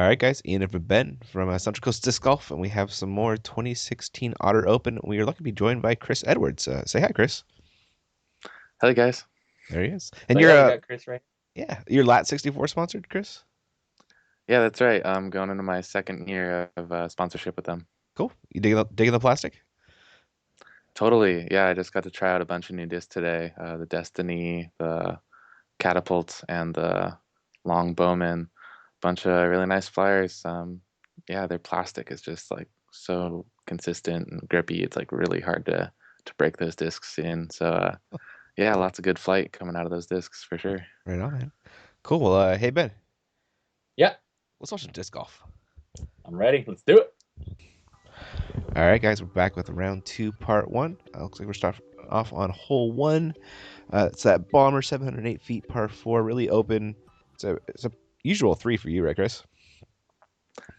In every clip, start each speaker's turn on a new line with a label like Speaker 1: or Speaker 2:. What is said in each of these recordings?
Speaker 1: All right, guys. Ian and Ben from Central Coast Disc Golf, and we have some more 2016 Otter Open. We are lucky to be joined by Chris Edwards. Say hi, Chris.
Speaker 2: Hey guys.
Speaker 1: There he is. And
Speaker 3: So
Speaker 1: you're
Speaker 3: yeah, we got Chris right.
Speaker 1: yeah, you're Lat 64 sponsored, Chris.
Speaker 2: Yeah, that's right. I'm going into my second year of sponsorship with them.
Speaker 1: Cool. You digging the plastic?
Speaker 2: Totally. Yeah, I just got to try out a bunch of new discs today. The Destiny, the Catapult, and the Long Bowman. Bunch of really nice flyers. Yeah, their plastic is just like so consistent and grippy. It's like really hard to break those discs in. So yeah, lots of good flight coming out of those discs for sure.
Speaker 1: Right on, man. Cool. Well, hey Ben,
Speaker 3: Yeah,
Speaker 1: let's watch some disc golf.
Speaker 3: I'm ready. Let's do it.
Speaker 1: All right, guys, we're back with round two, part one. Looks like we're starting off on hole one. It's that bomber, 708 feet, par four, really open. It's a usual three for you, right, Chris?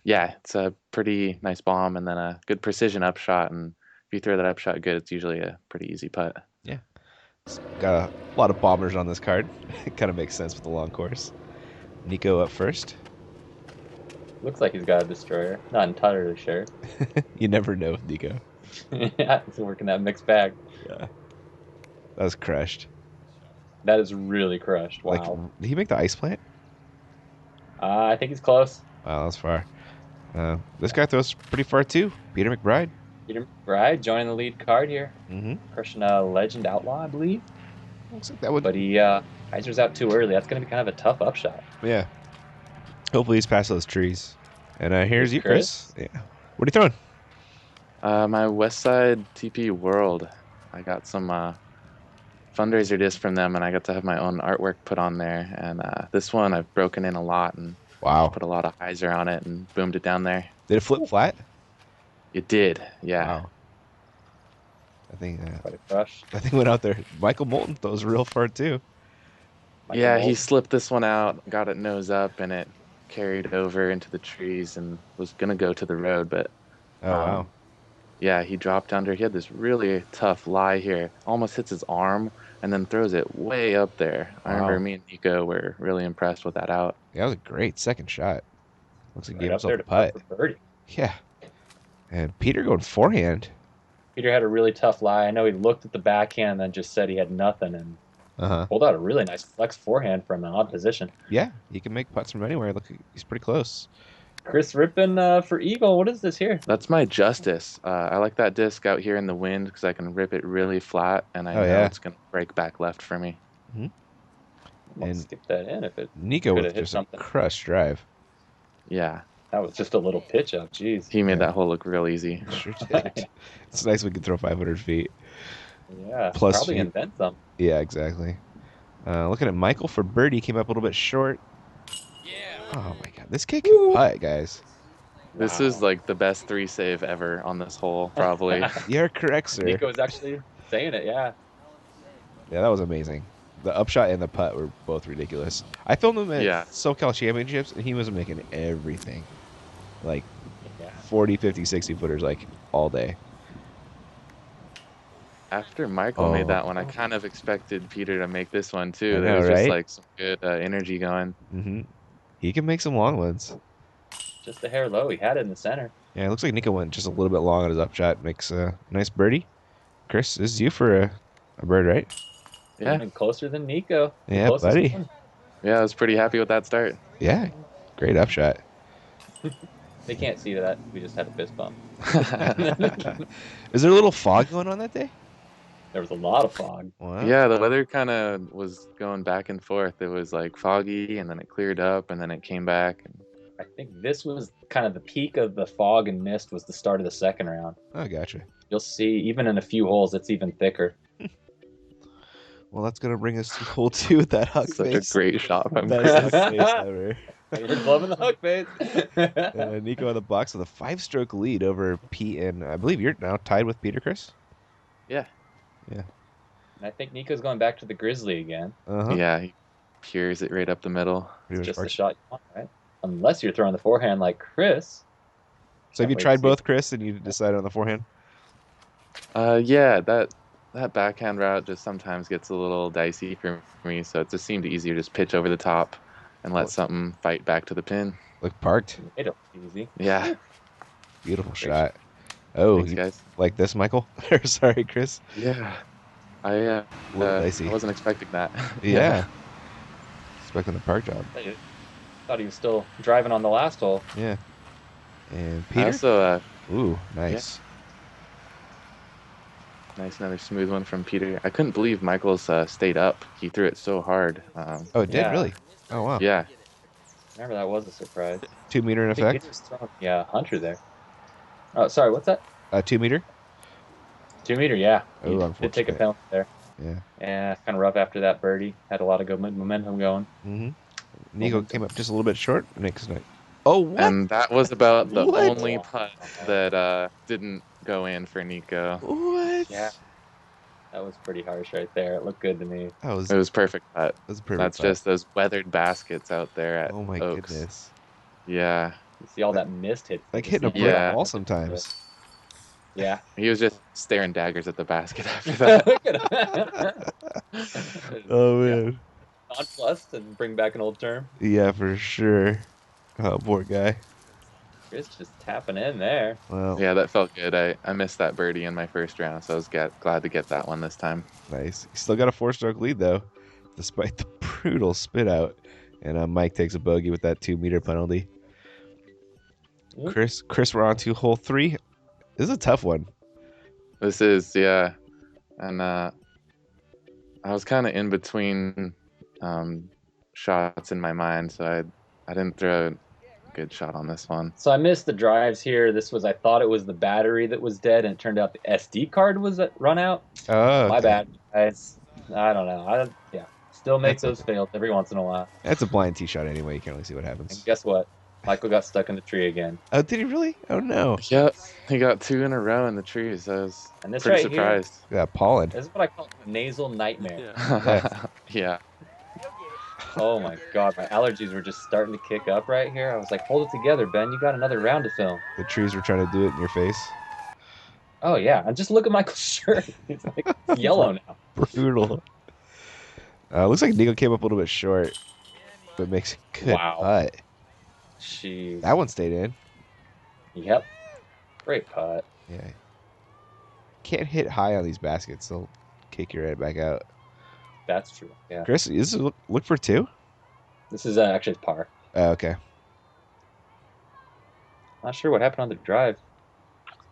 Speaker 2: Yeah, it's a pretty nice bomb and then a good precision upshot. And if you throw that upshot good, it's usually a pretty easy putt.
Speaker 1: Yeah. It's got a lot of bombers on this card. It kind of makes sense with the long course. Nico up first.
Speaker 3: Looks like he's got a destroyer. Not entirely sure.
Speaker 1: You never know with Nico.
Speaker 3: Yeah, he's working that mixed bag.
Speaker 1: Yeah. That was crushed.
Speaker 3: That is really crushed.
Speaker 1: Like,
Speaker 3: Wow.
Speaker 1: did he make the ice plant?
Speaker 3: I think he's close.
Speaker 1: Wow, that's far. This guy throws pretty far too. Peter McBride.
Speaker 3: Peter McBride joining the lead card here.
Speaker 1: Mm-hmm.
Speaker 3: Crushing a Legend Outlaw, I believe.
Speaker 1: Looks like that would.
Speaker 3: But he hyzers out too early. That's going to be kind of a tough upshot.
Speaker 1: Yeah. Hopefully he's past those trees. And here's you,
Speaker 3: Chris.
Speaker 1: Chris. Yeah. What are you throwing?
Speaker 2: My Westside TP World. I got some fundraiser disc from them, and I got to have my own artwork put on there. And this one I've broken in a lot and
Speaker 1: Wow.
Speaker 2: put a lot of hyzer on it and boomed it down there.
Speaker 1: Did it flip flat?
Speaker 2: It did, yeah.
Speaker 1: Wow. I think
Speaker 3: Quite a crush.
Speaker 1: I think went out there. Michael Moulton throws real far too.
Speaker 3: Michael
Speaker 2: Yeah, he
Speaker 3: Bolton.
Speaker 2: slipped this one out, got it nose up, and it carried over into the trees and was gonna go to the road, but
Speaker 1: Oh wow.
Speaker 2: yeah, he dropped under. He had this really tough lie here, almost hits his arm, and then throws it way up there. I remember
Speaker 1: Wow.
Speaker 2: me and Nico were really impressed with that out.
Speaker 1: Yeah, that was a great second shot. Looks like he
Speaker 3: Right
Speaker 1: gave
Speaker 3: up
Speaker 1: himself
Speaker 3: there
Speaker 1: a
Speaker 3: to
Speaker 1: putt.
Speaker 3: putt for birdie.
Speaker 1: Yeah. And Peter going forehand.
Speaker 3: Peter had a really tough lie. I know he looked at the backhand and then just said he had nothing and
Speaker 1: Uh-huh.
Speaker 3: pulled out a really nice flex forehand from an odd position.
Speaker 1: Yeah, he can make putts from anywhere. Look, he's pretty close.
Speaker 3: Chris Rippin for Eagle. What is this here?
Speaker 2: That's my Justice. I like that disc out here in the wind because I can rip it really flat, and I
Speaker 1: Oh,
Speaker 2: know
Speaker 1: yeah.
Speaker 2: it's gonna break back left for me.
Speaker 3: I'm gonna
Speaker 1: And
Speaker 3: skip that in if it
Speaker 1: Nico
Speaker 3: could
Speaker 1: with
Speaker 3: have hit
Speaker 1: just
Speaker 3: something.
Speaker 1: a crushed drive.
Speaker 2: Yeah,
Speaker 3: That was just a little pitch up. Jeez.
Speaker 2: he made
Speaker 1: Yeah.
Speaker 2: that hole look real easy.
Speaker 1: Sure did. It's nice we can throw 500 feet.
Speaker 3: Yeah.
Speaker 1: Plus
Speaker 3: Probably
Speaker 1: feet.
Speaker 3: invent some.
Speaker 1: Yeah, exactly. Looking at Michael for birdie, came up a little bit short. Oh my god, this kid can putt, guys.
Speaker 2: This
Speaker 3: Wow.
Speaker 2: is like the best three save ever on this hole, probably.
Speaker 1: You're correct, sir.
Speaker 3: Nico was actually saying it. Yeah.
Speaker 1: Yeah, that was amazing. The upshot and the putt were both ridiculous. I filmed him at
Speaker 2: Yeah.
Speaker 1: SoCal Championships, and he was making everything. Like
Speaker 3: Yeah.
Speaker 1: 40, 50, 60 footers, like all day.
Speaker 2: After Michael
Speaker 1: Oh.
Speaker 2: made that one, I kind of expected Peter to make this one
Speaker 1: I
Speaker 2: too.
Speaker 1: know,
Speaker 2: There was just
Speaker 1: right?
Speaker 2: like some good energy going.
Speaker 1: Hmm. He can make some long ones.
Speaker 3: Just a hair low. He had it in the center.
Speaker 1: Yeah, it looks like Nico went just a little bit long on his upshot. Makes a nice birdie. Chris, this is you for a bird, right?
Speaker 2: Yeah,
Speaker 3: Even closer than Nico. The
Speaker 1: Yeah,
Speaker 3: closest
Speaker 1: buddy.
Speaker 3: one.
Speaker 2: yeah, I was pretty happy with that start.
Speaker 1: Yeah, great upshot.
Speaker 3: They can't see that. We just had a fist bump.
Speaker 1: Is there a little fog going on that day?
Speaker 3: There was a lot of fog.
Speaker 1: Wow.
Speaker 2: Yeah, the weather kind of was going back and forth. It was like foggy, and then it cleared up, and then it came back.
Speaker 3: I think this was kind of the peak of the fog and mist was the start of the second round.
Speaker 1: Oh, gotcha.
Speaker 3: You'll see, even in a few holes, it's even thicker.
Speaker 1: Well, that's gonna bring us to hole two with that huck
Speaker 2: Such
Speaker 1: face.
Speaker 2: a great shot from
Speaker 1: Best
Speaker 2: Chris.
Speaker 1: huck face ever.
Speaker 3: You're loving the hook, babe.
Speaker 1: Nico on the box with a 5-stroke lead over Pete, and I believe you're now tied with Peter, Chris.
Speaker 2: Yeah,
Speaker 3: And I think Nico's going back to the Grizzly again.
Speaker 1: Uh-huh.
Speaker 2: yeah, he peers it right up the middle.
Speaker 1: Pretty much
Speaker 3: Just the
Speaker 1: marks-
Speaker 3: shot you want, right? Unless you're throwing the forehand like Chris.
Speaker 1: So have you
Speaker 3: Can't wait to
Speaker 1: tried
Speaker 3: see.
Speaker 1: both, Chris, and you decided on the forehand?
Speaker 2: Yeah, that backhand route just sometimes gets a little dicey for me, so it just seemed easier to just pitch over the top and let something fight back to the pin.
Speaker 1: Look parked.
Speaker 3: Made it easy.
Speaker 2: Yeah.
Speaker 1: Beautiful
Speaker 3: Great
Speaker 1: shot. Oh,
Speaker 2: Thanks,
Speaker 1: you
Speaker 2: guys.
Speaker 1: like this, Michael? Or sorry, Chris.
Speaker 2: Yeah.
Speaker 1: A little
Speaker 2: I
Speaker 1: dicey.
Speaker 2: wasn't expecting that.
Speaker 1: Yeah. Expecting the park job.
Speaker 3: I thought he was still driving on the last hole.
Speaker 1: Yeah. And
Speaker 2: I
Speaker 1: Peter?
Speaker 2: also,
Speaker 1: Ooh,
Speaker 2: yeah,
Speaker 1: nice.
Speaker 2: nice, another smooth one from Peter. I couldn't believe Michael's stayed up. He threw it so hard.
Speaker 1: Oh, it did
Speaker 3: Yeah,
Speaker 1: really? Oh, wow.
Speaker 2: Yeah.
Speaker 3: remember that was a surprise.
Speaker 1: 2 meter in
Speaker 3: I think
Speaker 1: effect?
Speaker 3: Peter's throwing Hunter there. Oh, sorry, what's that?
Speaker 1: 2 meter?
Speaker 3: 2 meter, yeah. He
Speaker 1: Oh,
Speaker 3: did take a
Speaker 1: unfortunate.
Speaker 3: penalty there.
Speaker 1: Yeah.
Speaker 3: And kind of rough after that birdie. Had a lot of good momentum going.
Speaker 1: Mm-hmm. Nico
Speaker 3: Momentum.
Speaker 1: came up just a little bit short. Next night. Oh, what?
Speaker 2: And that was about the
Speaker 1: What?
Speaker 2: only putt that didn't go in for Nico.
Speaker 3: Yeah,
Speaker 1: What?
Speaker 3: that was pretty harsh right there. It looked good to me.
Speaker 1: That
Speaker 2: It was perfect putt.
Speaker 1: was a perfect
Speaker 2: That's
Speaker 1: putt.
Speaker 2: just those weathered baskets out there at
Speaker 1: Oh my
Speaker 2: Oaks.
Speaker 1: goodness.
Speaker 2: Yeah.
Speaker 3: You see all
Speaker 1: Like,
Speaker 3: that mist hit.
Speaker 1: like
Speaker 3: Just
Speaker 1: hitting a
Speaker 3: the
Speaker 1: brick
Speaker 2: Yeah.
Speaker 1: wall sometimes.
Speaker 3: Yeah.
Speaker 2: He was just staring daggers at the basket after that.
Speaker 1: Oh
Speaker 3: Yeah.
Speaker 1: man.
Speaker 3: Nonplussed and bring back an old term.
Speaker 1: Yeah, for sure. Oh, poor guy.
Speaker 3: Chris just tapping in there.
Speaker 1: Well,
Speaker 2: Yeah, that felt good. I missed that birdie in my first round, so I was glad to get that one this time.
Speaker 1: nice. He still got a 4-stroke lead though, despite the brutal spit out. And Mike takes a bogey with that 2 meter penalty.
Speaker 3: Oop.
Speaker 1: Chris, we're on to hole 3. This is a tough one.
Speaker 2: This is, yeah. And I was kind of in between shots in my mind, so I didn't throw a good shot on this one.
Speaker 3: So I missed the drives here. I thought it was the battery that was dead, and it turned out the SD card was run out.
Speaker 1: Oh,
Speaker 3: My
Speaker 1: okay.
Speaker 3: bad, guys. I don't know. Yeah, still make
Speaker 1: That's
Speaker 3: those
Speaker 1: okay.
Speaker 3: fails every once in a while.
Speaker 1: That's a blind tee shot anyway. You can't really see what
Speaker 3: And
Speaker 1: happens.
Speaker 3: guess what? Michael got stuck in the tree again.
Speaker 1: Oh, did he really? Oh no.
Speaker 2: Yep, he got 2 in a row in the trees. I was
Speaker 3: And this
Speaker 2: pretty
Speaker 3: right here,
Speaker 2: surprised.
Speaker 1: Yeah, pollen.
Speaker 3: this is what I call a nasal nightmare.
Speaker 2: Yeah.
Speaker 3: Oh my god, my allergies were just starting to kick up right here. I was like, hold it together, Ben. You got another round to film.
Speaker 1: The trees were trying to do it in your face.
Speaker 3: Oh yeah, and just look at Michael's shirt. It's like it's yellow now.
Speaker 1: Brutal. Looks like Nico came up a little bit short, but makes a good
Speaker 3: Wow.
Speaker 1: putt.
Speaker 3: Jeez.
Speaker 1: That one stayed in.
Speaker 3: Yep. Great putt.
Speaker 1: Yeah. Can't hit high on these baskets. They'll kick your head back out.
Speaker 3: That's true. Yeah.
Speaker 1: Chris, this is look for 2?
Speaker 3: This is actually par.
Speaker 1: Okay.
Speaker 3: Not sure what happened on the drive.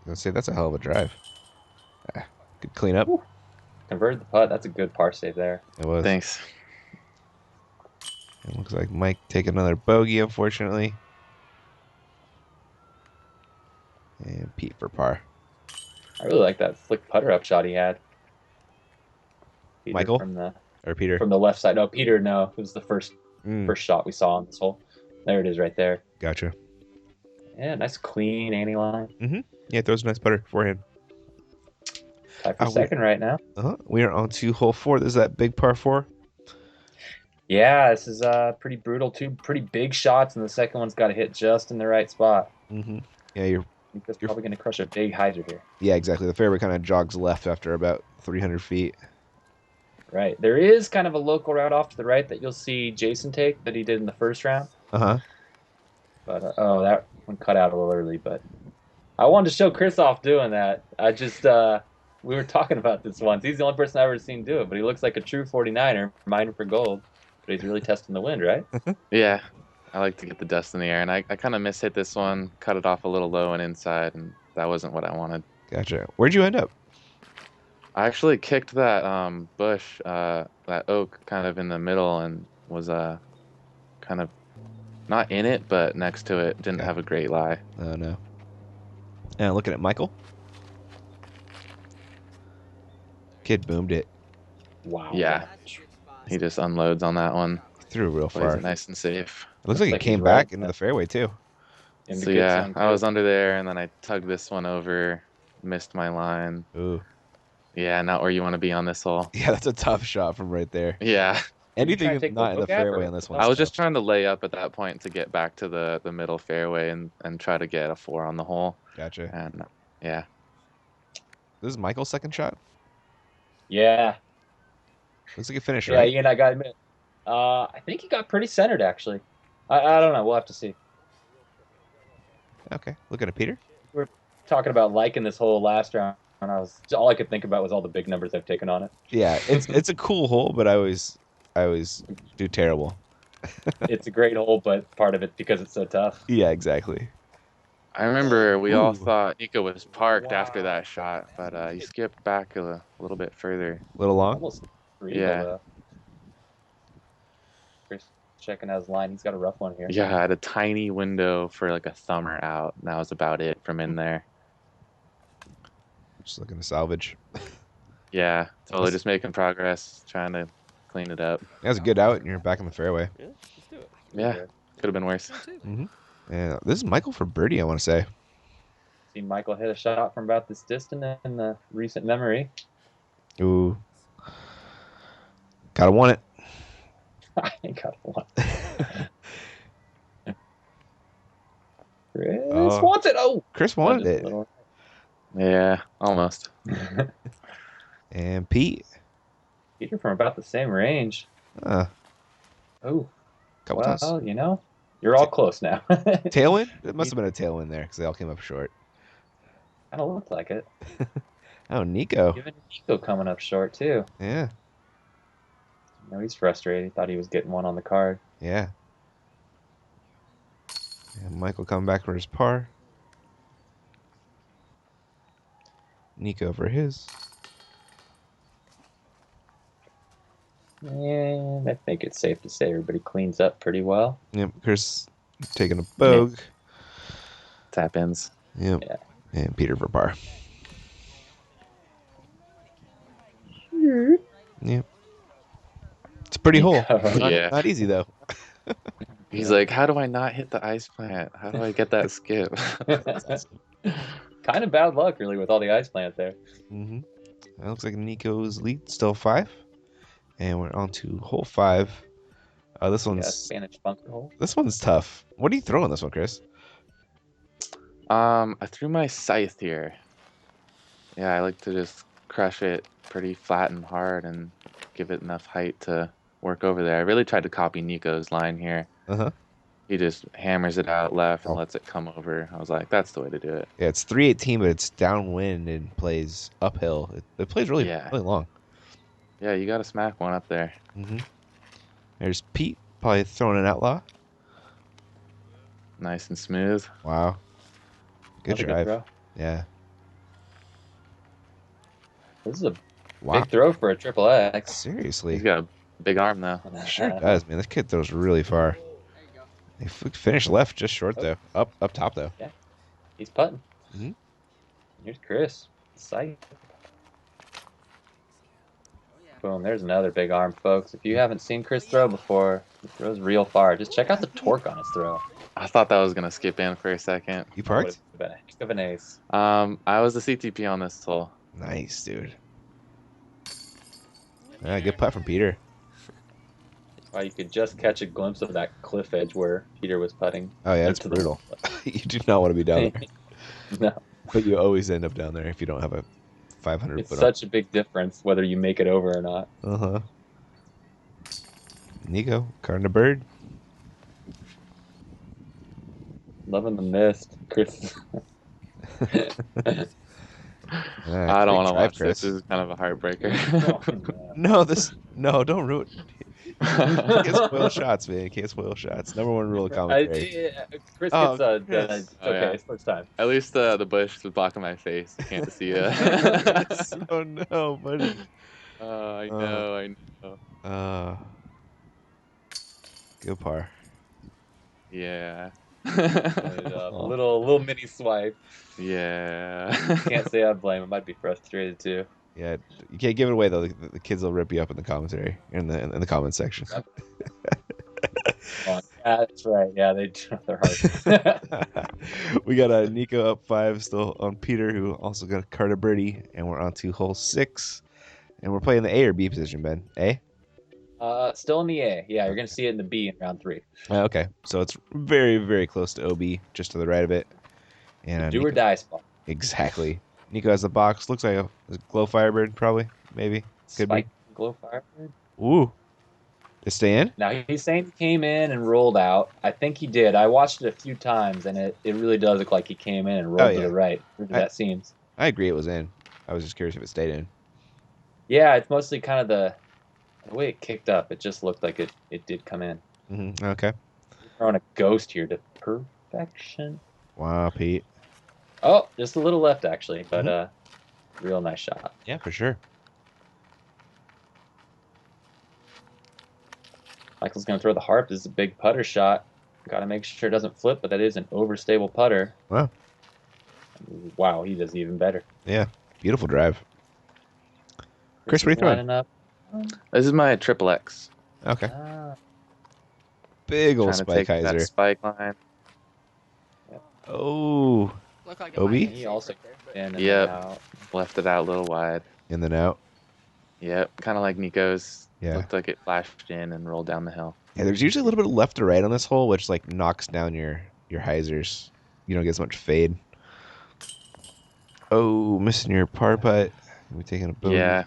Speaker 1: Let's say that's a hell of a drive. Good cleanup.
Speaker 3: Whew. Converted the putt. That's a good par save there.
Speaker 1: It was.
Speaker 2: Thanks.
Speaker 1: It looks like Mike taking another bogey, unfortunately. And Pete for par.
Speaker 3: I really like that flick putter up shot he had. Peter
Speaker 1: Michael? Or Peter?
Speaker 3: from the left side. No, Peter. No, it was the first
Speaker 1: Mm,
Speaker 3: shot we saw on this hole. There it is, right there.
Speaker 1: gotcha.
Speaker 3: Yeah, nice clean anti line.
Speaker 1: Yeah, throws a nice putter forehand.
Speaker 3: Tied for second right now.
Speaker 1: We are on to hole 4. This is that big par 4.
Speaker 3: Yeah, this is pretty brutal. 2 pretty big shots, and the second one's got to hit just in the right spot.
Speaker 1: Yeah,
Speaker 3: I think that's probably going to crush a big hyzer here.
Speaker 1: yeah, exactly. The fairway kind of jogs left after about 300 feet.
Speaker 3: Right. There is kind of a local route off to the right that you'll see Jason take that he did in the first round.
Speaker 1: Uh-huh.
Speaker 3: But, that one cut out a little early. But I wanted to show Chris off doing that. I just, we were talking about this once. He's the only person I've ever seen do it, but he looks like a true 49er, mining for gold. But he's really testing the wind, right?
Speaker 2: Yeah. I like to get the dust in the air, and I kind of mishit this one, cut it off a little low and inside, and that wasn't what I wanted.
Speaker 1: Gotcha. Where'd you end up?
Speaker 2: I actually kicked that bush, that oak, kind of in the middle, and was kind of not in it, but next to it. Didn't
Speaker 1: Okay.
Speaker 2: have a great lie.
Speaker 1: Oh, no. Now looking at Michael. Kid boomed it.
Speaker 3: Wow.
Speaker 2: Yeah. He just unloads on that one.
Speaker 1: Threw real
Speaker 2: Plays
Speaker 1: far.
Speaker 2: it nice and safe.
Speaker 1: It looks like it
Speaker 3: like he's
Speaker 1: came back
Speaker 3: right.
Speaker 1: into the fairway, too.
Speaker 3: In the
Speaker 2: So
Speaker 3: good
Speaker 2: yeah,
Speaker 3: zone,
Speaker 2: I
Speaker 3: too.
Speaker 2: was under there, and then I tugged this one over, missed my line.
Speaker 1: Ooh.
Speaker 2: Yeah, not where you want to be on this hole.
Speaker 1: Yeah, that's a tough shot from right there.
Speaker 2: Yeah.
Speaker 1: Anything
Speaker 3: to take the
Speaker 1: not in the
Speaker 3: look at, or
Speaker 1: fairway on this one.
Speaker 2: I was just trying to lay up at that point to get back to the middle fairway and try to get a 4 on the hole.
Speaker 1: Gotcha.
Speaker 2: And yeah.
Speaker 1: This is Michael's second shot?
Speaker 3: Yeah.
Speaker 1: Looks like a finish,
Speaker 3: Yeah,
Speaker 1: right?
Speaker 3: Ian, I got to admit, I think he got pretty centered actually. I don't know. We'll have to see.
Speaker 1: Okay, looking at Peter.
Speaker 3: We're talking about liking this whole last round, and all I could think about was all the big numbers I've taken on it.
Speaker 1: Yeah, it's a cool hole, but I always do terrible.
Speaker 3: It's a great hole, but part of it's because it's so tough.
Speaker 1: Yeah, exactly.
Speaker 2: I remember we all
Speaker 1: Ooh.
Speaker 2: thought Nico was parked after that shot, but he skipped back a little bit further.
Speaker 1: Little long.
Speaker 3: Almost three
Speaker 2: Yeah.
Speaker 3: though. Chris checking out his line. He's got a rough one here.
Speaker 2: Yeah, I had a tiny window for like a thumber out, and that was about it from in there.
Speaker 1: Just looking to salvage.
Speaker 2: Yeah, totally just making progress, trying to clean it up.
Speaker 1: That was a good out, and you're back in the fairway.
Speaker 4: Yeah, let's do it.
Speaker 2: Yeah, could have been worse.
Speaker 1: Mm-hmm. And this is Michael for birdie, I want to say.
Speaker 3: Seen Michael hit a shot from about this distance in the recent memory.
Speaker 1: Ooh. Gotta want it.
Speaker 3: I ain't got one. Chris
Speaker 1: Oh.
Speaker 3: wants it. Oh,
Speaker 1: Chris wanted
Speaker 3: just a
Speaker 1: it.
Speaker 3: little-
Speaker 2: Yeah, almost.
Speaker 1: And Pete.
Speaker 3: Peter from about the same range.
Speaker 1: Oh,
Speaker 3: Well,
Speaker 1: times.
Speaker 3: you know, you're all close now. Kind
Speaker 1: Tailwind? It must have been a tailwind there because they all came up short.
Speaker 3: of looked like it.
Speaker 1: Oh, Nico.
Speaker 3: Even Nico coming up short too.
Speaker 1: Yeah,
Speaker 3: No, he's frustrated. He thought he was getting one on the card.
Speaker 1: yeah. And Michael coming back for his par. Nico for his.
Speaker 3: And I think it's safe to say everybody cleans up pretty well.
Speaker 1: Yep, Chris taking a bogue.
Speaker 2: Tap ins.
Speaker 1: Yep.
Speaker 3: Yeah.
Speaker 1: And Peter for par. Yep. It's a pretty hole. Not,
Speaker 2: Yeah.
Speaker 1: not easy though.
Speaker 2: He's like, how do I not hit the ice plant? How do I get that skip?
Speaker 3: Kind of bad luck, really, with all the ice plant there.
Speaker 1: Mm-hmm. It looks like Nico's lead still 5, and we're on to hole 5. This
Speaker 3: Yeah,
Speaker 1: one's
Speaker 3: Spanish bunker hole.
Speaker 1: this one's tough. What do you throw on this one, Chris?
Speaker 2: I threw my scythe here. Yeah, I like to just crush it pretty flat and hard and give it enough height to work over there. I really tried to copy Nico's line here.
Speaker 1: Uh-huh.
Speaker 2: He just hammers it out left and
Speaker 1: Oh.
Speaker 2: lets it come over. I was like, that's the way to do it.
Speaker 1: Yeah, it's 318, but it's downwind and plays uphill. It plays really
Speaker 2: Yeah.
Speaker 1: really long.
Speaker 2: Yeah, you got to smack one up there.
Speaker 1: Mm-hmm. There's Pete, probably throwing an outlaw.
Speaker 2: Nice and smooth.
Speaker 1: Wow. Good
Speaker 3: That's a
Speaker 1: drive.
Speaker 3: throw.
Speaker 1: Yeah.
Speaker 3: This is a
Speaker 1: Wow.
Speaker 3: big throw for a triple X.
Speaker 1: Seriously.
Speaker 2: He's got a big arm, though.
Speaker 1: Sure does, man. This kid throws really far. He finished left, just short though. Up top though.
Speaker 3: He's putting.
Speaker 1: Mhm.
Speaker 3: Here's Chris. Sight. Boom. There's another big arm, folks. If you haven't seen Chris throw before, he throws real far. Just check out the torque on his throw.
Speaker 2: I thought that was going to skip in for a second.
Speaker 1: You parked?
Speaker 3: Would have been an ace.
Speaker 2: I was the CTP on this hole.
Speaker 1: Nice, dude. Good putt from Peter.
Speaker 3: Wow, you could just catch a glimpse of that cliff edge where Peter was putting.
Speaker 1: Oh yeah, it's
Speaker 3: To the-
Speaker 1: brutal. You do not want to be down there,
Speaker 3: No,
Speaker 1: but you always end up down there if you don't have a 500
Speaker 3: it's
Speaker 1: foot.
Speaker 3: such a big difference whether you make it over or not.
Speaker 1: Uh huh. Nico, carding a bird.
Speaker 3: Loving the mist, Chris.
Speaker 2: I don't want to watch
Speaker 1: Chris.
Speaker 2: this. This is kind of a heartbreaker.
Speaker 1: No, don't ruin. You can't spoil shots, man. You can't spoil shots. Number one rule of commentary.
Speaker 3: Chris
Speaker 1: Oh,
Speaker 3: gets
Speaker 1: Chris.
Speaker 3: it's
Speaker 2: Oh,
Speaker 3: okay.
Speaker 2: yeah.
Speaker 3: It's first time.
Speaker 2: At least the bush was blocking my face. You can't see it.
Speaker 1: Oh no, buddy.
Speaker 2: I know, I know.
Speaker 1: Good par.
Speaker 2: Yeah.
Speaker 3: Little mini swipe.
Speaker 2: Yeah.
Speaker 3: Can't say I blame him. I'd be frustrated too.
Speaker 1: Yeah, you can't give it away though. The kids will rip you up in the commentary in the comment section.
Speaker 3: Yeah, that's right. Yeah, they're hard.
Speaker 1: We got a Nico up 5 still on Peter, who also got a card of birdie, and we're on to hole 6, and we're playing the A or B position, Ben. A.
Speaker 3: Still in the A. Yeah, you're gonna see it in the B in round 3.
Speaker 1: Okay, so it's very very close to OB, just to the right of it. And
Speaker 3: Do or
Speaker 1: Nico,
Speaker 3: die spot.
Speaker 1: exactly. Nico has the box. Looks like a glow firebird, probably, maybe. Could
Speaker 3: Spike glow fire.
Speaker 1: be. Ooh, Is stay in?
Speaker 3: Now he's saying he came in and rolled out. I think he did. I watched it a few times, and it really does look like he came in and
Speaker 1: Oh
Speaker 3: rolled to
Speaker 1: yeah,
Speaker 3: the right.
Speaker 1: I
Speaker 3: That seems.
Speaker 1: I agree it was in. I was just curious if it stayed in.
Speaker 3: Yeah, it's mostly kind of the way it kicked up. It just looked like it did come in.
Speaker 1: Okay.
Speaker 3: Throwing a ghost here to perfection.
Speaker 1: Wow, Pete.
Speaker 3: Oh, just a little left actually, but
Speaker 1: hmm
Speaker 3: real nice shot.
Speaker 1: Yeah, for sure.
Speaker 3: Michael's gonna throw the harp. This is a big putter shot. Got to make sure it doesn't flip, but that is an overstable putter.
Speaker 1: Wow.
Speaker 3: Wow, he does even better.
Speaker 1: Yeah. Beautiful drive. Chris, what are you throwing?
Speaker 3: Lining up.
Speaker 2: This is my triple X.
Speaker 1: Okay.
Speaker 3: Ah,
Speaker 1: Big old
Speaker 2: Trying to
Speaker 1: spike
Speaker 2: take that
Speaker 1: hyzer.
Speaker 2: spike line.
Speaker 1: Oh.
Speaker 4: Look like
Speaker 1: Obi?
Speaker 3: he also in and
Speaker 2: Yep.
Speaker 3: out.
Speaker 2: Left it out a little wide.
Speaker 1: In and out.
Speaker 2: Yep. Kind of like Nico's.
Speaker 1: Yeah.
Speaker 2: Looked like it flashed in and rolled down the hill.
Speaker 1: Yeah, there's usually a little bit of left or right on this hole, which like knocks down your hyzers. You don't get as much fade. Oh, missing your par putt. We taking a bogey.
Speaker 2: Yeah.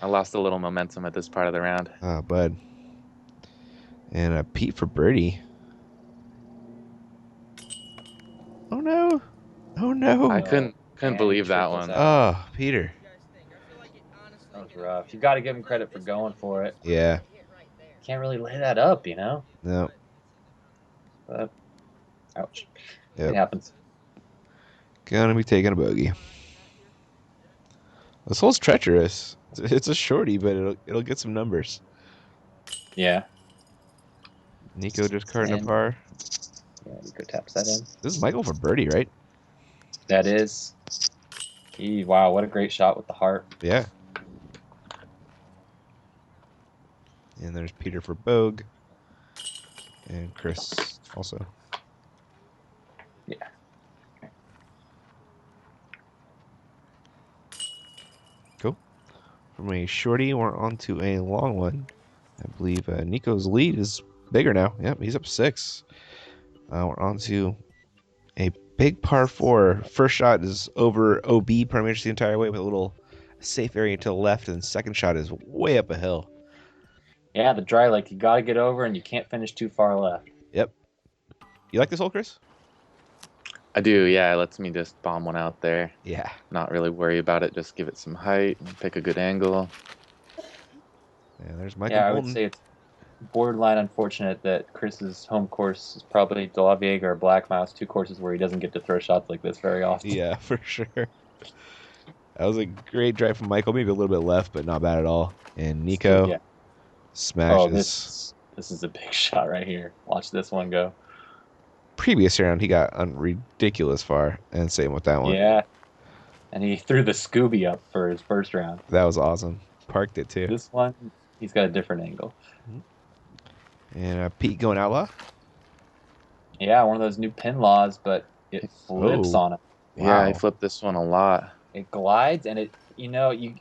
Speaker 2: I lost a little momentum at this part of the round.
Speaker 1: Oh, bud. And a Pete for birdie. Oh no. Oh no.
Speaker 2: I couldn't
Speaker 3: And
Speaker 2: believe that
Speaker 3: triples
Speaker 2: one.
Speaker 3: out.
Speaker 1: Oh, Peter.
Speaker 3: That was rough. You got to give him credit for going for it.
Speaker 1: Yeah.
Speaker 3: Can't really lay that up, you know.
Speaker 1: No.
Speaker 3: But ouch.
Speaker 1: Yep.
Speaker 3: It happens.
Speaker 1: Gonna be taking a bogey. This hole's treacherous. It's a shorty, but it'll get some numbers.
Speaker 3: Yeah.
Speaker 1: Nico just carding a
Speaker 3: And-
Speaker 1: par.
Speaker 3: Yeah, Nico taps that in.
Speaker 1: This is Michael for birdie, right?
Speaker 3: That is. Wow, what a great shot with the heart.
Speaker 1: Yeah. And there's Peter for Bogue. And Chris also.
Speaker 3: Yeah.
Speaker 1: Cool. From a shorty, we're on to a long one. I believe Nico's lead is bigger now. Yep, he's up 6. We're on to a big par 4. First shot is over OB pretty much the entire way with a little safe area to the left, and second shot is way up a hill.
Speaker 3: Yeah, the dry lake, you got to get over, and you can't finish too far left.
Speaker 1: Yep. You like this hole, Chris?
Speaker 2: I do, yeah. It lets me just bomb one out there.
Speaker 1: Yeah.
Speaker 2: Not really worry about it. Just give it some height, pick a good angle.
Speaker 1: Yeah, there's Michael
Speaker 3: Yeah, I would
Speaker 1: Bolton.
Speaker 3: say it's borderline unfortunate that Chris's home course is probably De La Vega or Black Mouse, 2 courses where he doesn't get to throw shots like this very often.
Speaker 1: Yeah, for sure. That was a great drive from Michael. Maybe a little bit left, but not bad at all. And Nico
Speaker 3: Yeah.
Speaker 1: smashes.
Speaker 3: Oh, this is a big shot right here. Watch this one go.
Speaker 1: Previous round, he got ridiculous far, and same with that one.
Speaker 3: Yeah. And he threw the Scooby up for his first round.
Speaker 1: That was awesome. Parked it too.
Speaker 3: This one, he's got a different angle.
Speaker 1: And Pete going outlaw.
Speaker 3: Yeah, one of those new pin laws, but it flips
Speaker 1: Oh.
Speaker 3: on it.
Speaker 2: Yeah, I
Speaker 1: Wow.
Speaker 2: flipped this one a lot.
Speaker 3: It glides, and it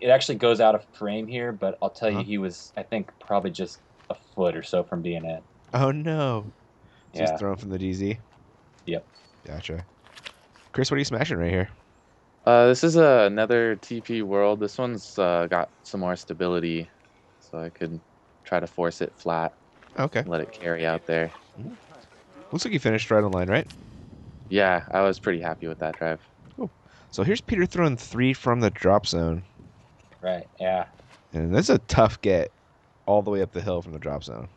Speaker 3: actually goes out of frame here, but I'll tell you,
Speaker 1: Huh?
Speaker 3: he was, I think, probably just a foot or so from being in.
Speaker 1: Oh no. Just
Speaker 3: Yeah.
Speaker 1: thrown from the DZ.
Speaker 3: Yep.
Speaker 1: Gotcha. Chris, what are you smashing right here?
Speaker 2: This is another TP World. This one's got some more stability, so I could try to force it flat,
Speaker 1: Okay.
Speaker 2: let it carry out there.
Speaker 1: Looks like you finished right on line, right?
Speaker 2: Yeah, I was pretty happy with that drive.
Speaker 1: So here's Peter throwing 3 from the drop zone.
Speaker 3: Right, yeah.
Speaker 1: And this is a tough get all the way up the hill from the drop zone.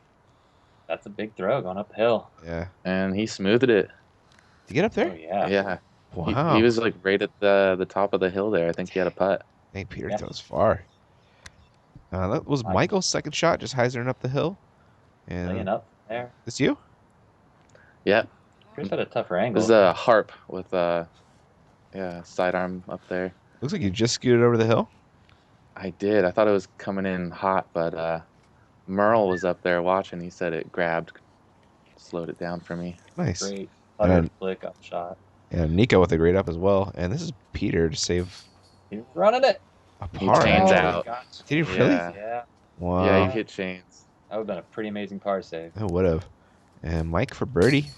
Speaker 3: That's a big throw going uphill.
Speaker 1: Yeah.
Speaker 2: And he smoothed it.
Speaker 1: Did you get up
Speaker 3: Oh,
Speaker 1: there?
Speaker 3: yeah.
Speaker 2: Yeah.
Speaker 1: Wow.
Speaker 2: He was like right at the top of the hill there. I think he had a putt.
Speaker 1: Hey, Peter
Speaker 3: Yeah.
Speaker 1: throws far. That was Michael's second shot, just hyzering up the hill.
Speaker 3: Laying
Speaker 1: And
Speaker 3: up there.
Speaker 1: this you?
Speaker 2: Yeah.
Speaker 3: Chris had a tougher angle.
Speaker 2: This is a harp with sidearm up there.
Speaker 1: Looks like you just scooted over the hill.
Speaker 2: I did. I thought it was coming in hot, but Merle was up there watching. He said it grabbed, slowed it down for me.
Speaker 1: Nice.
Speaker 3: Great putter
Speaker 1: And-
Speaker 3: flick up shot.
Speaker 1: And Nico with a great up as well. And this is Peter to save
Speaker 3: He's running it.
Speaker 1: a
Speaker 2: He
Speaker 1: par.
Speaker 2: chains
Speaker 1: actually.
Speaker 2: out.
Speaker 3: Gosh.
Speaker 1: Did he really?
Speaker 2: Yeah.
Speaker 3: Yeah,
Speaker 1: Wow.
Speaker 2: Yeah, he hit chains.
Speaker 3: that would have been a pretty amazing par save.
Speaker 1: I would have. And Mike for birdie.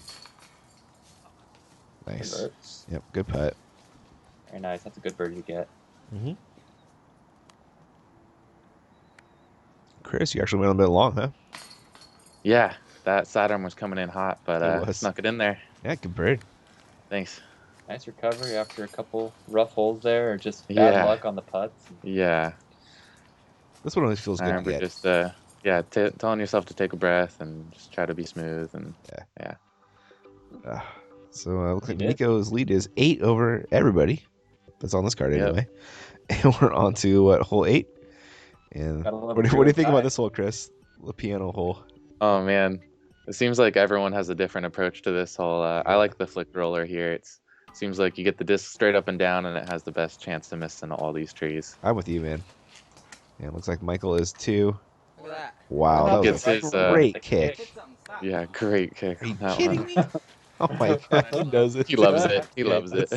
Speaker 1: Nice.
Speaker 3: Converts.
Speaker 1: Yep, good putt.
Speaker 3: Very nice. That's a good birdie to get.
Speaker 1: Mm-hmm. Chris, you actually went a bit long, huh?
Speaker 2: Yeah, that sidearm was coming in hot, but
Speaker 1: It was.
Speaker 2: snuck it in there.
Speaker 1: Yeah, good bird.
Speaker 2: Thanks.
Speaker 3: Nice recovery after a couple rough holes there, or just bad
Speaker 2: Yeah,
Speaker 3: luck on the putts.
Speaker 2: yeah.
Speaker 1: This one always feels
Speaker 2: I
Speaker 1: good to
Speaker 2: remember
Speaker 1: get.
Speaker 2: just yeah, telling yourself to take a breath and just try to be smooth and
Speaker 1: Yeah.
Speaker 2: yeah.
Speaker 1: Uh, so looks
Speaker 3: You
Speaker 1: like
Speaker 3: did.
Speaker 1: Nico's lead is 8 over everybody. That's on this card
Speaker 2: Yep.
Speaker 1: anyway. And we're on to what, hole 8? And
Speaker 3: Gotta love
Speaker 1: what
Speaker 3: a
Speaker 1: do you
Speaker 3: real
Speaker 1: think about
Speaker 3: tie.
Speaker 1: this hole, Chris? The piano hole.
Speaker 2: Oh man, it seems like everyone has a different approach to this hole. I
Speaker 1: Yeah.
Speaker 2: like the flick roller here. It's seems like you get the disc straight up and down, and it has the best chance to miss in all these trees.
Speaker 1: I'm with you, man. And it looks like Michael is 2.
Speaker 4: Look at that.
Speaker 1: Wow,
Speaker 3: How
Speaker 1: that
Speaker 2: Gets
Speaker 1: was
Speaker 2: his
Speaker 1: a great kick.
Speaker 4: Hit something. Stop.
Speaker 2: yeah, great kick
Speaker 1: Are you
Speaker 2: on that
Speaker 1: kidding
Speaker 2: one.
Speaker 1: me? Oh my god, he knows it.
Speaker 2: He loves it. He loves it.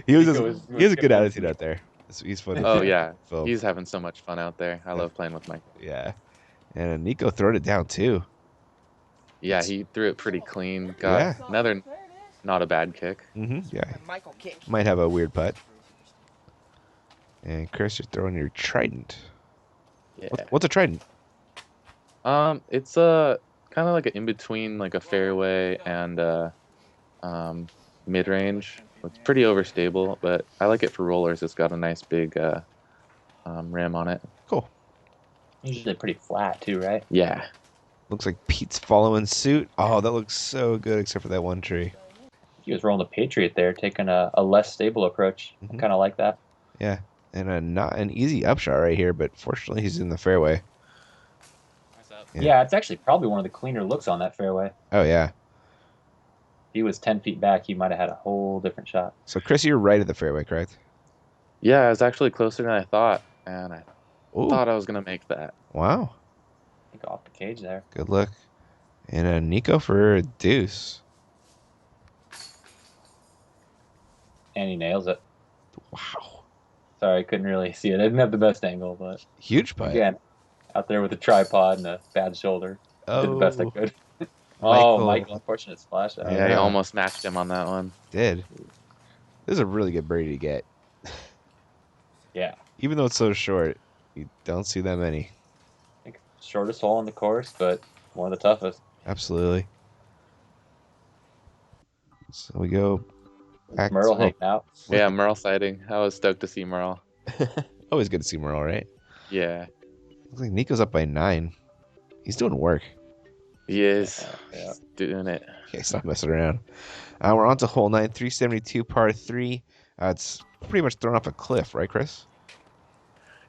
Speaker 1: He was
Speaker 3: Nico
Speaker 1: he has a good
Speaker 3: giving him
Speaker 1: attitude
Speaker 3: some-
Speaker 1: out there. He's funny.
Speaker 2: Oh
Speaker 1: to
Speaker 2: yeah,
Speaker 1: film.
Speaker 2: he's having so much fun out there. I love playing with Michael.
Speaker 1: Yeah. And Nico throwed it down too.
Speaker 2: Yeah, he threw it pretty clean. Got
Speaker 1: Yeah.
Speaker 2: another not a bad kick.
Speaker 1: Yeah.
Speaker 4: Michael kick.
Speaker 1: Might have a weird putt. And Chris, you're throwing your trident.
Speaker 2: Yeah.
Speaker 1: What's a trident?
Speaker 2: It's kind of like an in between, like a fairway and mid range. It's pretty overstable, but I like it for rollers. It's got a nice big rim on it.
Speaker 1: Cool.
Speaker 3: Usually pretty flat too, right?
Speaker 2: Yeah.
Speaker 1: Looks like Pete's following suit. Oh, that looks so good, except for that one tree.
Speaker 3: He was rolling the Patriot there, taking a less stable approach.
Speaker 1: Mhm.
Speaker 3: Kind of like that.
Speaker 1: Yeah. And not an easy upshot right here, but fortunately he's in the fairway. Yeah.
Speaker 3: Yeah, it's actually probably one of the cleaner looks on that fairway.
Speaker 1: Oh, yeah.
Speaker 3: If he was 10 feet back, he might have had a whole different shot.
Speaker 1: So, Chris, you're right at the fairway, correct?
Speaker 2: Yeah, I was actually closer than I thought, and I
Speaker 1: Ooh.
Speaker 2: thought I was gonna make that.
Speaker 1: Wow.
Speaker 3: I think off the cage there.
Speaker 1: Good luck. And Nico for a deuce.
Speaker 3: And he nails it.
Speaker 1: Wow.
Speaker 3: Sorry, I couldn't really see it. I didn't have the best angle, but
Speaker 1: Huge putt.
Speaker 3: again, out there with a tripod and a bad shoulder.
Speaker 1: Oh,
Speaker 3: Did the best I could.
Speaker 1: Michael.
Speaker 3: Oh, Michael, unfortunate splash out.
Speaker 2: Yeah, he
Speaker 1: yeah.
Speaker 2: almost matched him on that one.
Speaker 1: Did. This is a really good birdie to get.
Speaker 3: Yeah.
Speaker 1: Even though it's so short, you don't see that many.
Speaker 3: I think shortest hole on the course, but one of the toughest.
Speaker 1: Absolutely. So we go back
Speaker 3: Merle
Speaker 1: to...
Speaker 3: hanging out.
Speaker 2: Yeah, Merle sighting. I was stoked to see Merle.
Speaker 1: Always good to see Merle, right?
Speaker 2: Yeah,
Speaker 1: Looks like Nico's up by 9. He's doing work.
Speaker 2: he is.
Speaker 3: Yeah.
Speaker 2: He's doing it.
Speaker 1: Yeah, he's not messing around. We're on to hole 9, 372 par 3. It's pretty much thrown off a cliff, right, Chris?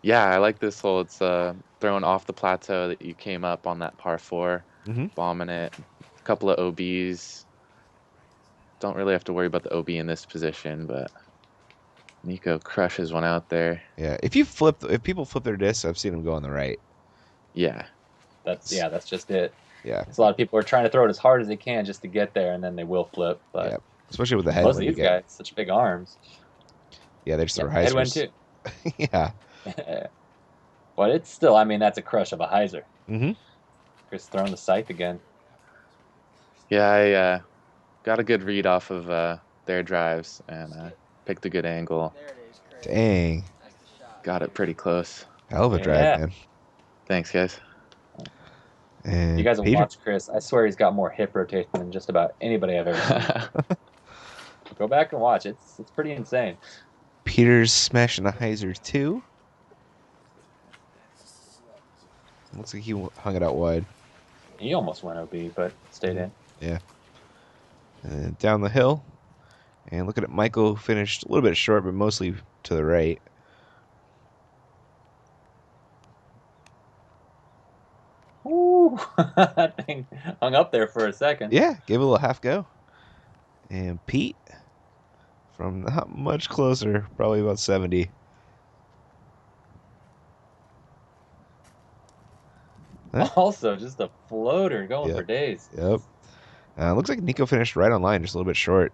Speaker 2: Yeah, I like this hole. It's thrown off the plateau that you came up on that par 4,
Speaker 1: Mhm.
Speaker 2: bombing it. A couple of OBs. Don't really have to worry about the OB in this position, but Nico crushes one out there.
Speaker 1: Yeah. If people flip their discs, I've seen them go on the right.
Speaker 2: Yeah,
Speaker 3: That's just it.
Speaker 1: Yeah.
Speaker 3: It's a lot of people are trying to throw it as hard as they can just to get there, and then they will flip. But
Speaker 1: Yeah. Especially with the
Speaker 3: most of
Speaker 1: headwind you
Speaker 3: these
Speaker 1: get.
Speaker 3: guys, such big arms.
Speaker 1: Yeah, they just throw
Speaker 3: Headwind
Speaker 1: hyzers.
Speaker 3: too.
Speaker 1: Yeah.
Speaker 3: But it's still, I mean, that's a crush of a hyzer.
Speaker 1: Mm-hmm.
Speaker 3: Chris throwing the scythe again.
Speaker 2: yeah. I got a good read off of their drives and picked a good angle.
Speaker 4: There it is, Chris.
Speaker 1: Dang.
Speaker 4: That's the shot.
Speaker 2: Got it pretty close.
Speaker 1: Hell of a drive,
Speaker 3: Yeah.
Speaker 1: man.
Speaker 2: Thanks, guys.
Speaker 1: And
Speaker 3: You guys will
Speaker 1: Peter,
Speaker 3: watch Chris. I swear he's got more hip rotation than just about anybody I've ever seen. Go back and watch. It's pretty insane.
Speaker 1: Peter's smashing a hyzer too. Looks like he hung it out wide.
Speaker 3: He almost went OB, but stayed in.
Speaker 1: Yeah. And down the hill. And looking at Michael, who finished a little bit short, but mostly to the right.
Speaker 3: Ooh, that thing hung up there for a second.
Speaker 1: Yeah, gave it a little half go. And Pete, from not much closer, probably about 70. Huh?
Speaker 3: Also, just a floater going
Speaker 1: Yep.
Speaker 3: for days.
Speaker 1: Yep. Looks like Nico finished right on line, just a little bit short.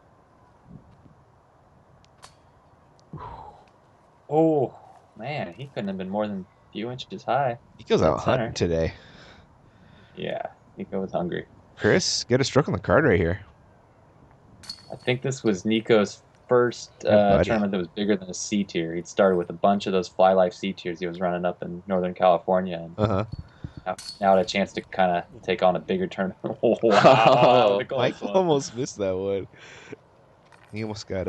Speaker 3: Oh, man, he couldn't have been more than a few inches high.
Speaker 1: Nico's out
Speaker 3: Center.
Speaker 1: hunting today.
Speaker 3: Yeah, Nico was hungry.
Speaker 1: Chris, get a stroke on the card right here.
Speaker 3: I think this was Nico's first
Speaker 1: buddy.
Speaker 3: tournament that was bigger than a C tier. He'd started with a bunch of those Fly Life C tiers he was running up in Northern California. And
Speaker 1: Uh-huh.
Speaker 3: Now had a chance to kind of take on a bigger turn. Wow, that was a close
Speaker 1: Mike
Speaker 3: one.
Speaker 1: almost missed that one. He almost got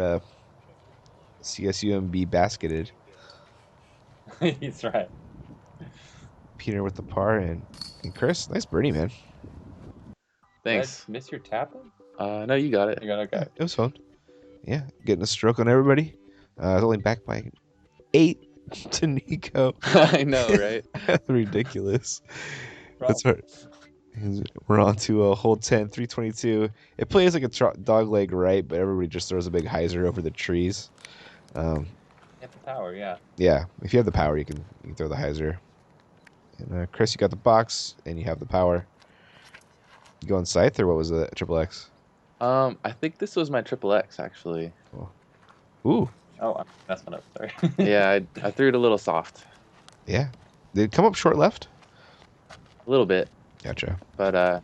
Speaker 1: CSUMB basketed.
Speaker 3: He's right.
Speaker 1: Peter with the par and Chris, nice birdie, man.
Speaker 3: Did I
Speaker 2: Thanks.
Speaker 3: miss your tapping?
Speaker 2: No, you got it.
Speaker 3: You got
Speaker 1: Yeah,
Speaker 3: okay.
Speaker 1: it was fun. Yeah, getting a stroke on everybody. I was only back by 8 to Nico.
Speaker 2: I know, right?
Speaker 1: Ridiculous. That's
Speaker 3: Problem.
Speaker 1: hard. We're on to a hole 10, 322. It plays like a dog leg right, but everybody just throws a big hyzer over the trees.
Speaker 3: Hit the power, yeah.
Speaker 1: Yeah, if you have the power, you can throw the hyzer. And Chris, you got the box, and you have the power. You going scythe, or what was the triple X?
Speaker 2: I think this was my triple X actually.
Speaker 1: Oh. Ooh,
Speaker 3: Oh, I'm messing up. Sorry.
Speaker 2: Yeah, I threw it a little soft,
Speaker 1: yeah. Did it come up short left?
Speaker 2: a little bit,
Speaker 1: Gotcha.
Speaker 2: but I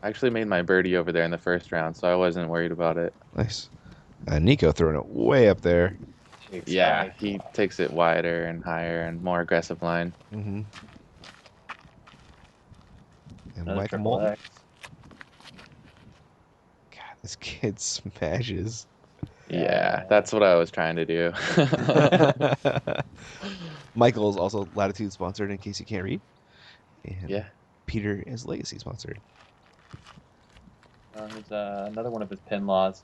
Speaker 2: actually made my birdie over there in the first round, so I wasn't worried about it.
Speaker 1: Nice. Nico throwing it way up there.
Speaker 2: Yeah,
Speaker 3: Exactly.
Speaker 2: he takes it wider and higher and more aggressive line.
Speaker 1: Mm-hmm. And
Speaker 3: Another
Speaker 1: Michael
Speaker 3: triple
Speaker 1: Moulton.
Speaker 3: X.
Speaker 1: God, this kid smashes.
Speaker 2: Yeah, that's what I was trying to do.
Speaker 1: Michael is also Latitude sponsored, in case you can't read. And
Speaker 2: Yeah.
Speaker 1: Peter is Legacy sponsored.
Speaker 3: There's another one of his pin laws.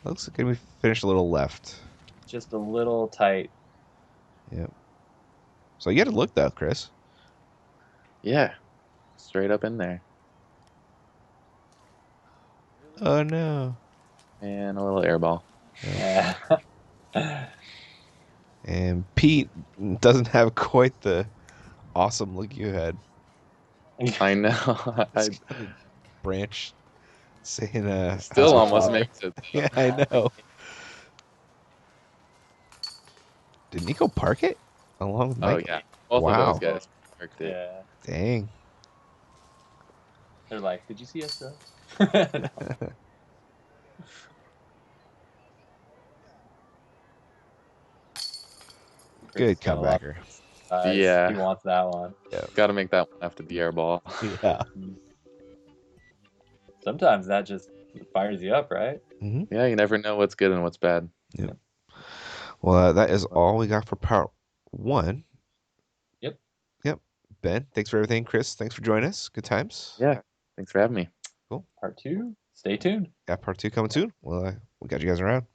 Speaker 1: Looks like we finished a little left.
Speaker 3: Just a little tight.
Speaker 1: Yep. So you had to look though, Chris.
Speaker 2: Yeah, straight up in there.
Speaker 1: Oh no.
Speaker 2: And a little air ball.
Speaker 3: Yeah.
Speaker 1: And Pete doesn't have quite the awesome look you had.
Speaker 2: I know.
Speaker 1: It's
Speaker 2: I
Speaker 1: got a branch saying
Speaker 2: still
Speaker 1: house
Speaker 2: almost
Speaker 1: flower.
Speaker 2: makes it.
Speaker 1: Yeah, I know. Did Nico park it along with
Speaker 2: Oh
Speaker 1: Michael?
Speaker 2: yeah, both of those
Speaker 1: Wow.
Speaker 2: guys worked it.
Speaker 3: Yeah.
Speaker 1: Dang.
Speaker 3: They're like, did you see us, though? Chris
Speaker 1: Good
Speaker 3: has got a lot
Speaker 1: comebacker.
Speaker 3: of eyes.
Speaker 2: Yeah.
Speaker 3: He wants that one.
Speaker 2: Got to make that one after the air ball.
Speaker 1: Yeah.
Speaker 3: Sometimes that just fires you up, right?
Speaker 1: Hmm.
Speaker 2: Yeah, you never know what's good and what's bad.
Speaker 1: Yep. Well, that is all we got for part one.
Speaker 3: Yep.
Speaker 1: Yep. Ben, thanks for everything. Chris, thanks for joining us. Good times.
Speaker 2: Yeah, thanks for having me.
Speaker 1: Cool.
Speaker 3: Part two. Stay tuned.
Speaker 1: Got part two coming soon. Well, we got you guys around.